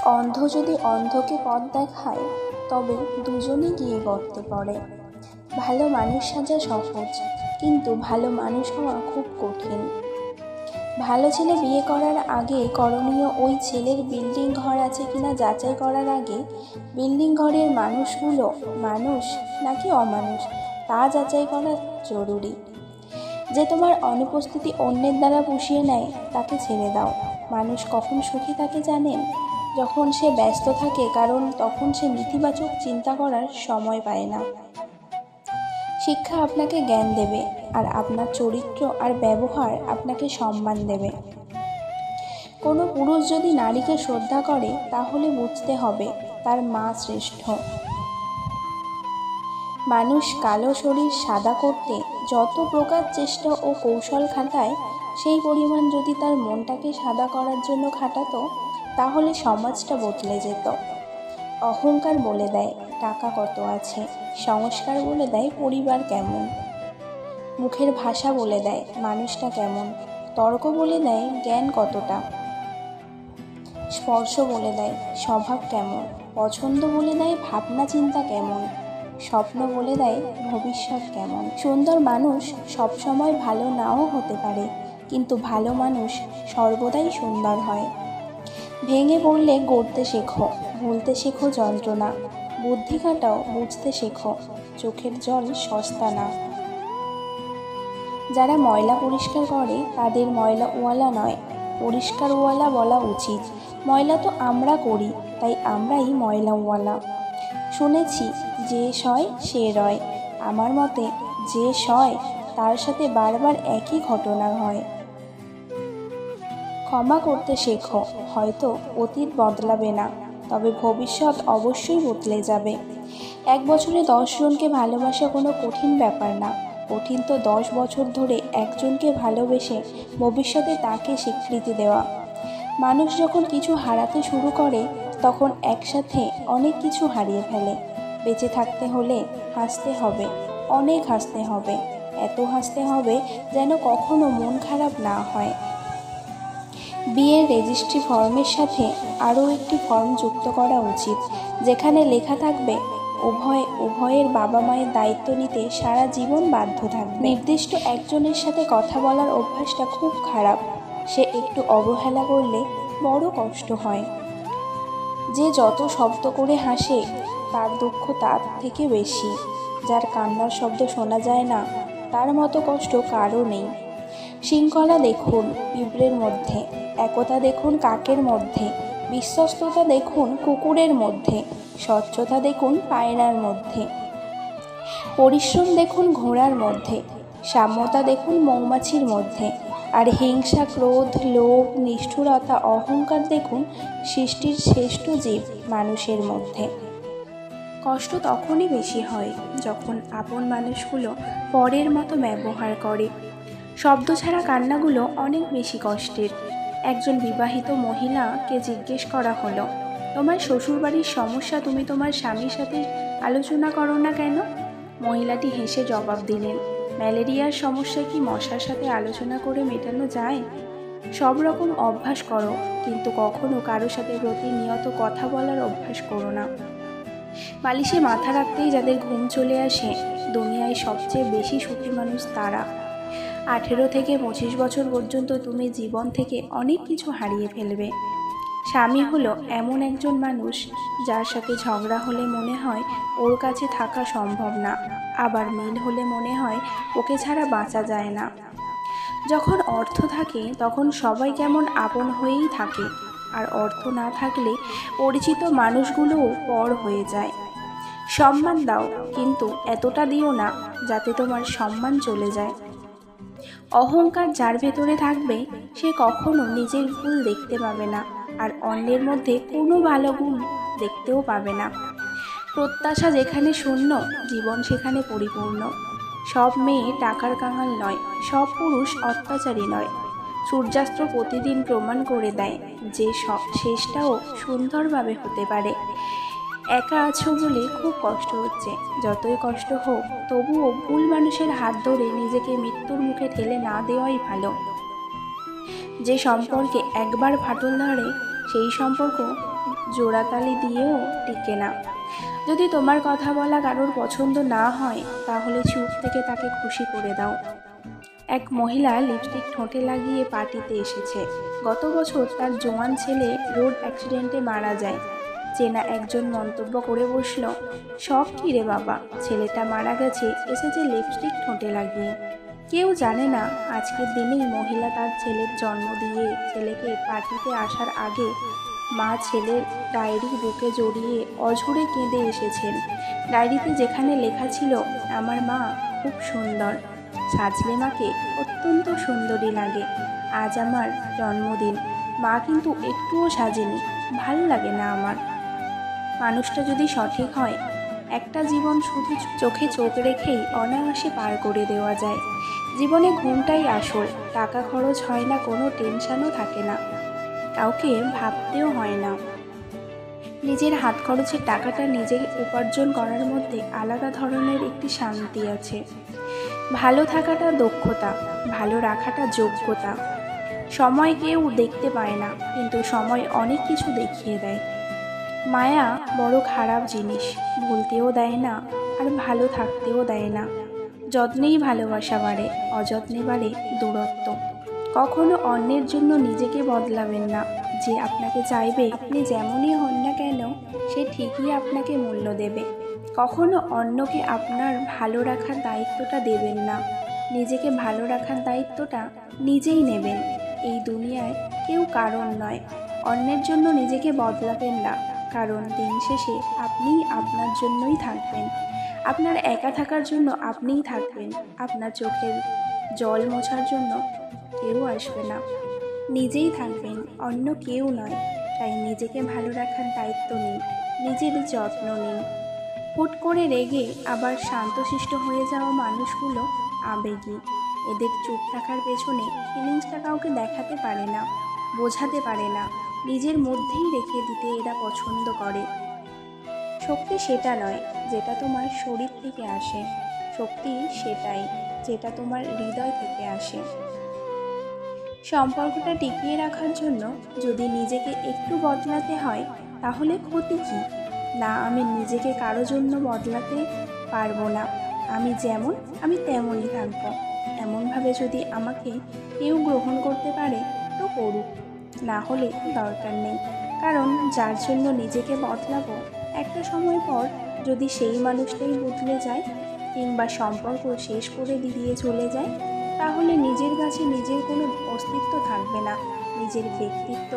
অন্ধ যদি অন্ধকে পথ দেখায় তবে দুজনে গিয়ে গর্তে পড়ে। ভালো মানুষ সাজা সহজ, কিন্তু ভালো মানুষ হওয়া খুব কঠিন। ভালো ছেলে বিয়ে করার আগে করণীয় ওই ছেলের বিল্ডিং ঘর আছে কিনা যাচাই করার আগে বিল্ডিং ঘরের মানুষগুলো মানুষ নাকি অমানুষ তা যাচাই করা জরুরি। যে তোমার অনুপস্থিতি অন্যের দ্বারা পুষিয়ে নেয় তাকে ছেড়ে দাও। মানুষ কখন সুখী থাকে জানেন? যখন সে ব্যস্ত থাকে, কারণ তখন সে নেতিবাচক চিন্তা করার সময় পায় না। শিক্ষা আপনাকে জ্ঞান দেবে, আর আপনার চরিত্র আর ব্যবহার আপনাকে সম্মান দেবে। কোনো পুরুষ যদি নারীকে শ্রদ্ধা করে তাহলে বুঝতে হবে তার মা শ্রেষ্ঠ। মানুষ কালো শরীর সাদা করতে যত প্রকার চেষ্টা ও কৌশল খাটায়, সেই পরিমাণ যদি তার মনটাকে সাদা করার জন্য খাটাতো তাহলে সমাজটা বদলে যেত। অহংকার বলে দেয় টাকা কত আছে, সংস্কার বলে দেয় পরিবার কেমন, মুখের ভাষা বলে দেয় মানুষটা কেমন, তর্ক বলে দেয় জ্ঞান কতটা, স্পর্শ বলে দেয় স্বভাব কেমন, পছন্দ বলে দেয় ভাবনা চিন্তা কেমন, স্বপ্ন বলে দেয় ভবিষ্যৎ কেমন। সুন্দর মানুষ সবসময় ভালো নাও হতে পারে, কিন্তু ভালো মানুষ সর্বদাই সুন্দর হয়। ভেঙে পড়লে গড়তে শেখো, ভুলতে শেখো যন্ত্রণা, বুদ্ধি খাটাও বুঝতে শেখো, চোখের জল সস্তা না। যারা ময়লা পরিষ্কার করে তাদের ময়লাওয়ালা নয়, পরিষ্কারওয়ালা বলা উচিত। ময়লা তো আমরা করি, তাই আমরাই ময়লাওয়ালা। শুনেছি যে সয় সে রয়, আমার মতে যে সয় তার সাথে বারবার একই ঘটনা হয়। ক্ষমা করতে শেখো, হয়তো অতীত বদলাবে না, তবে ভবিষ্যৎ অবশ্যই বদলে যাবে। এক বছরে 10 জনকে ভালোবাসা কোনো কঠিন ব্যাপার না, কঠিন তো 10 বছর ধরে একজনকে ভালোবেসে ভবিষ্যতে তাকে স্বীকৃতি দেওয়া। মানুষ যখন কিছু হারাতে শুরু করে তখন একসাথে অনেক কিছু হারিয়ে ফেলে। বেঁচে থাকতে হলে হাসতে হবে, অনেক হাসতে হবে, এত হাসতে হবে যেন কখনো মন খারাপ না হয়। বিয়ের রেজিস্ট্রি ফর্মের সাথে আরও একটি ফর্ম যুক্ত করা উচিত, যেখানে লেখা থাকবে উভয়ের বাবা মায়ের দায়িত্ব নিতে সারা জীবন বাধ্য থাকবে। নির্দিষ্ট একজনের সাথে কথা বলার অভ্যাসটা খুব খারাপ, সে একটু অবহেলা করলে বড় কষ্ট হয়। যে যত শব্দ করে হাসে তার দুঃখ তার থেকে বেশি। যার কান্নার শব্দ শোনা যায় না তার মতো কষ্ট কারও নেই। শৃঙ্খলা দেখুন পিঁপড়ের মধ্যে, একতা দেখুন কাকের মধ্যে, বিশ্বস্ততা দেখুন কুকুরের মধ্যে, স্বচ্ছতা দেখুন পায়রার মধ্যে, পরিশ্রম দেখুন ঘোড়ার মধ্যে, সাম্যতা দেখুন মৌমাছির মধ্যে, আর হিংসা, ক্রোধ, লোভ, নিষ্ঠুরতা, অহংকার দেখুন সৃষ্টির শ্রেষ্ঠ জীব মানুষের মধ্যে। কষ্ট তখনই বেশি হয় যখন আপন মানুষগুলো পরের মতো ব্যবহার করে। শব্দ ছাড়া কান্নাগুলো অনেক বেশি কষ্টের। একজন বিবাহিত মহিলাকে জিজ্ঞেস করা হলো, তোমার শ্বশুরবাড়ির সমস্যা তুমি তোমার স্বামীর সাথে আলোচনা করো না কেন? মহিলাটি হেসে জবাব দিলেন, ম্যালেরিয়ার সমস্যা কি মশার সাথে আলোচনা করে মেটানো যায়? সব রকম অভ্যাস করো, কিন্তু কখনো কারো সাথে প্রতিনিয়ত কথা বলার অভ্যাস করো না। বালিশে মাথা রাখতেই যাদের ঘুম চলে আসে, দুনিয়ায় সবচেয়ে বেশি সুখী মানুষ তারা। 18 থেকে 25 বছর পর্যন্ত তুমি জীবন থেকে অনেক কিছু হারিয়ে ফেলবে। স্বামী হলো এমন একজন মানুষ যার সাথে ঝগড়া হলে মনে হয় ওর কাছে থাকা সম্ভব না, আবার মিল হলে মনে হয় ওকে ছাড়া বাঁচা যায় না। যখন অর্থ থাকে তখন সবাই কেমন আপন হয়েই থাকে, আর অর্থ না থাকলে পরিচিত মানুষগুলোও পর হয়ে যায়। সম্মান দাও, কিন্তু এতটা দিও না যাতে তোমার সম্মান চলে যায়। অহংকার যার ভেতরে থাকবে সে কখনো নিজের ভুল দেখতে পাবে না, আর অন্যের মধ্যে কোনো ভালো গুণ দেখতেও পাবে না। প্রত্যাশা যেখানে শূন্য, জীবন সেখানে পরিপূর্ণ। সব মেয়ে টাকার কাঙাল নয়, সব পুরুষ অত্যাচারী নয়। সূর্যাস্ত প্রতিদিন প্রমাণ করে দেয় যে শেষটাও সুন্দরভাবে হতে পারে। একা আছো বলে খুব কষ্ট হচ্ছে, যতই কষ্ট হোক তবুও ভুল মানুষের হাত ধরে নিজেকে মৃত্যুর মুখে ঠেলে না দেওয়াই ভালো। যে সম্পর্কে একবার ফাটল ধরে সেই সম্পর্ক জোড়াতালি দিয়েও টিকে না। যদি তোমার কথা বলা কারোর পছন্দ না হয় তাহলে চুপ থেকে তাকে খুশি করে দাও। এক মহিলা লিপস্টিক ঠোঁটে লাগিয়ে পার্টিতে এসেছে। গত বছর তার জোয়ান ছেলে রোড অ্যাক্সিডেন্টে মারা যায়। চেনা একজন মন্তব্য করে বসল, শখ কী রে বাবা, ছেলেটা মারা গেছে, এসেছে লিপস্টিক ঠোঁটে লাগিয়ে। কেউ জানে না আজকের দিনেই মহিলা তার ছেলের জন্ম দিয়ে ছেলেকে পার্টিতে আসার আগে মা ছেলের ডায়েরি বুকে জড়িয়ে অঝরে কেঁদে এসেছেন। ডায়েরিতে যেখানে লেখা ছিল, আমার মা খুব সুন্দর, সাজলে মাকে অত্যন্ত সুন্দরী লাগে, আজ আমার জন্মদিন, মা কিন্তু একটুও সাজেনি, ভাল লাগে না আমার। মানুষটা যদি সঠিক হয়, একটা জীবন শুধু চোখে চোখ রেখেই অনায়াসে পার করে দেওয়া যায়। জীবনে ঘুমটাই আসল, টাকা খরচ হয় না, কোনো টেনশনও থাকে না, কাউকে ভাবতেও হয় না। নিজের হাত খরচের টাকাটা নিজে উপার্জন করার মধ্যে আলাদা ধরনের একটি শান্তি আছে। ভালো থাকাটা দক্ষতা, ভালো রাখাটা যোগ্যতা। সময় কেউ দেখতে পায় না, কিন্তু সময় অনেক কিছু দেখিয়ে দেয়। মায়া বড় খারাপ জিনিস, ভুলতেও দেয় না আর ভালো থাকতেও দেয় না। যত্নেই ভালোবাসা বাড়ে, অযত্নে বাড়ে দূরত্ব। কখনো অন্যের জন্য নিজেকে বদলাবেন না। যে আপনাকে চাইবে, আপনি যেমনই হন না কেন, সে ঠিকই আপনাকে মূল্য দেবে। কখনো অন্যকে আপনার ভালো রাখার দায়িত্বটা দেবেন না, নিজেকে ভালো রাখার দায়িত্বটা নিজেই নেবেন। এই দুনিয়ায় কেউ কারণ নয়। অন্যের জন্য নিজেকে বদলাবেন না, কারণ দিন শেষে আপনিই আপনার জন্যই থাকবেন। আপনার একা থাকার জন্য আপনিই থাকবেন, আপনার চোখের জল মোছার জন্য কেউ আসবে না। নিজেই থাকবেন, অন্য কেউ নয়। তাই নিজেকে ভালো রাখার দায়িত্ব নিন, নিজের যত্ন নিন। হুট করে রেগে আবার শান্তশিষ্ট হয়ে যাওয়া মানুষগুলো আবেগী। এদের চুপ থাকার পেছনে ফিলিংসটা কাউকে দেখাতে পারে না, বোঝাতে পারে না, নিজের মধ্যেই রেখে দিতে এরা পছন্দ করে। শক্তি সেটা নয় যেটা তোমার শরীর থেকে আসে, শক্তি সেটাই যেটা তোমার হৃদয় থেকে আসে। সম্পর্কটা টিকিয়ে রাখার জন্য যদি নিজেকে একটু বদলাতে হয় তাহলে ক্ষতি কী? না, আমি নিজেকে কারো জন্য বদলাতে পারবো না, আমি যেমন আমি তেমনই থাকবো। এমনভাবে যদি আমাকে কেউ গ্রহণ করতে পারে তো করুক, না হলে দরকার নেই। কারণ যার জন্য নিজেকে বদলাবো, একটা সময় পর যদি সেই মানুষটাই বদলে যায় কিংবা সম্পর্ক শেষ করে দিয়ে চলে যায়, তাহলে নিজের কাছে নিজের কোনো অস্তিত্ব থাকবে না, নিজের ব্যক্তিত্ব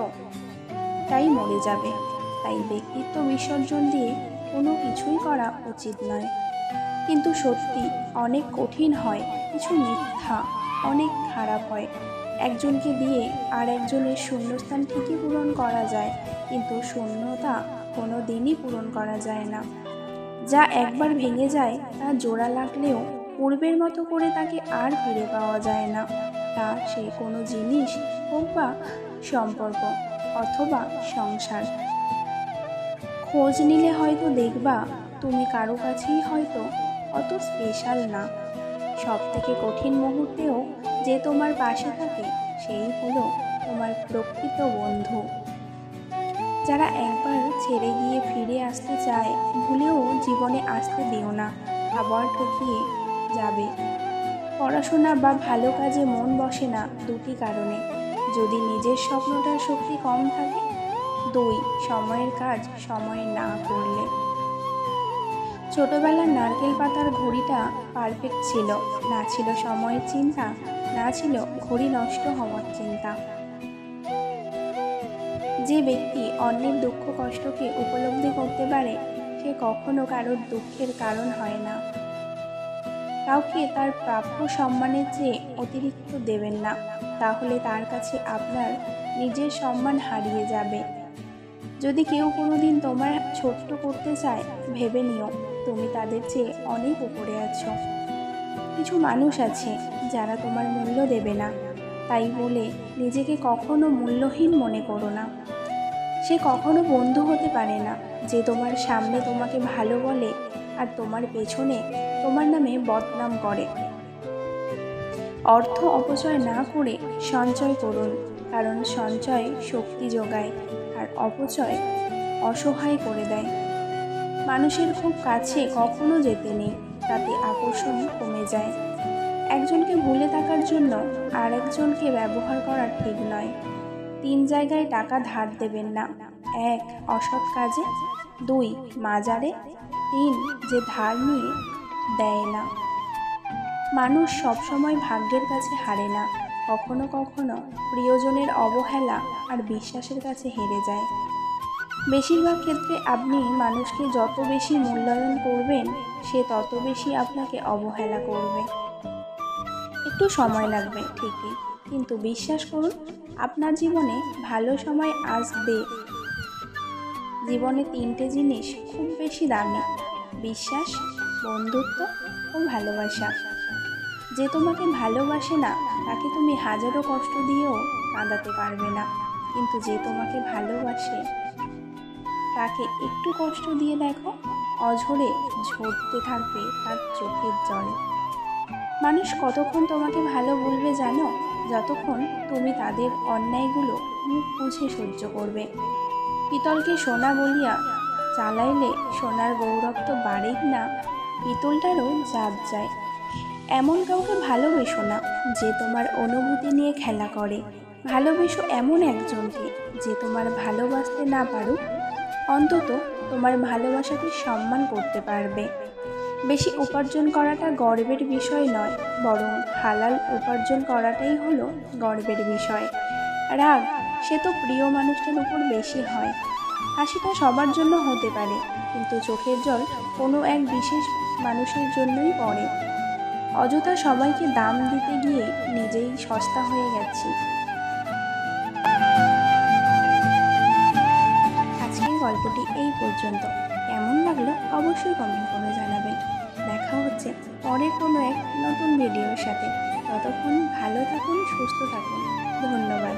তাই মরে যাবে। তাই ব্যক্তিত্ব বিসর্জন দিয়ে কোনো কিছুই করা উচিত নয়। কিন্তু সত্যি অনেক কঠিন হয়, কিছু মিথ্যা অনেক খারাপ হয়। একজনকে দিয়ে আর একজনের শূন্যস্থান ঠিকই পূরণ করা যায়, কিন্তু শূন্যতা কোনো দিনই পূরণ করা যায় না। যা একবার ভেঙে যায় তা জোড়া লাগলেও পূর্বের মতো করে তাকে আর ফিরে পাওয়া যায় না। তা সে কোনো জিনিস হোক বা সম্পর্ক অথবা সংসার। খোঁজ নিলে হয়তো দেখবা তুমি কারো কাছেই হয়তো অত স্পেশাল না। সব থেকে কঠিন মুহূর্তেও যে তোমার পাশে থাকে সেই হলো তোমার প্রকৃত বন্ধু। যারা একবার ছেড়ে গিয়ে ফিরে আসতে চায়, ভুলেও জীবনে আসতে দিও না, আবার ঠকিয়ে যাবে। পড়াশোনা বা ভালো কাজে মন বসে না দুটি কারণে: যদি নিজের স্বপ্নটার শক্তি কম থাকে, 2 সময়ের কাজ সময়ে না করলে। ছোটবেলার নারকেল পাতার ঘড়িটা পারফেক্ট ছিল, না ছিল সময়ের চিন্তা, না ছিল ঘড়ি নষ্ট হওয়ার চিন্তা। যে ব্যক্তি অন্যের দুঃখ কষ্টকে উপলব্ধি করতে পারে, সে কখনো কারোর দুঃখের কারণ হয় না। কাউকে তার প্রাপ্য সম্মানের চেয়ে অতিরিক্ত দেবেন না, তাহলে তার কাছে আপনার নিজের সম্মান হারিয়ে যাবে। যদি কেউ কোনোদিন তোমার ছোট্ট করতে চায়, ভেবে নিও তুমি তাদের চেয়ে অনেক উপরে আছো। কিছু মানুষ আছে যারা তোমার মূল্য দেবে না, তাই বলে নিজেকে কখনো মূল্যহীন মনে করো না। সে কখনো বন্ধু হতে পারে না যে তোমার সামনে তোমাকে ভালো বলে আর তোমার পেছনে তোমার নামে বদনাম করে। অর্থ অপচয় না করে সঞ্চয় করুন, কারণ সঞ্চয় শক্তি যোগায় আর অপচয় অসহায় করে দেয়। মানুষের খুব কাছে কখনো যেতে নেই, তাতে আকর্ষণ কমে যায়। একজনকে ভুলে থাকার জন্য আর একজনকে ব্যবহার করা ঠিক নয়। 3 জায়গায় টাকা ধার দেবেন না। 1. অসৎ কাজে। 2. মাজারে। 3. যে ধার নিয়ে দেয় না। মানুষ সবসময় ভাগ্যের কাছে হারে না, কখনো কখনো প্রিয়জনের অবহেলা আর বিশ্বাসের কাছে হেরে যায়। বেশিরভাগ ক্ষেত্রে আপনি মানুষকে যত বেশি মূল্যায়ন করবেন, সে তত বেশি আপনাকে অবহেলা করবে। একটু সময় লাগবে ঠিকই, কিন্তু বিশ্বাস করুন, আপনার জীবনে ভালো সময় আসবে। জীবনে 3টে জিনিস খুব বেশি দামি: বিশ্বাস, বন্ধুত্ব ও ভালোবাসা। যে তোমাকে ভালোবাসে না, তাকে তুমি হাজারো কষ্ট দিয়েও কাঁদাতে পারবে না, কিন্তু যে তোমাকে ভালোবাসে তাকে একটু কষ্ট দিয়ে দেখো, অঝরে ঝরতে থাকবে তার চোখের জল। মানুষ কতক্ষণ তোমাকে ভালো বলবে জানো? যতক্ষণ তুমি তাদের অন্যায়গুলো মুখ বুঝে সহ্য করবে। পিতলকে সোনা বলিয়া চালাইলে সোনার গৌরব তো বাড়েই না, পিতলটারও জাত যায়। এমন কাউকে ভালোবেসো না যে তোমার অনুভূতি নিয়ে খেলা করে। ভালোবেসো এমন একজনকে যে তোমার ভালোবাসতে না পারুক, অন্তত তোমার ভালোবাসাকে সম্মান করতে পারবে। বেশি উপার্জন করাটা গর্বের বিষয় নয়, বরং হালাল উপার্জন করাটাই হলো গর্বের বিষয়। রাগ সে তো প্রিয় মানুষটার উপর বেশি হয়। হাসিটা সবার জন্য হতে পারে, কিন্তু চোখের জল কোনো এক বিশেষ মানুষের জন্যই পড়ে। অযথা সবাইকে দাম দিতে গিয়ে নিজেই সস্তা হয়ে গেছি। আজকের গল্পটি এই পর্যন্ত। কেমন লাগলো অবশ্যই কমেন্ট করে জানাবেন। দেখা হচ্ছে পরের কোনো এক নতুন ভিডিওর সাথে। ততক্ষণ ভালো থাকুন, সুস্থ থাকুন। ধন্যবাদ।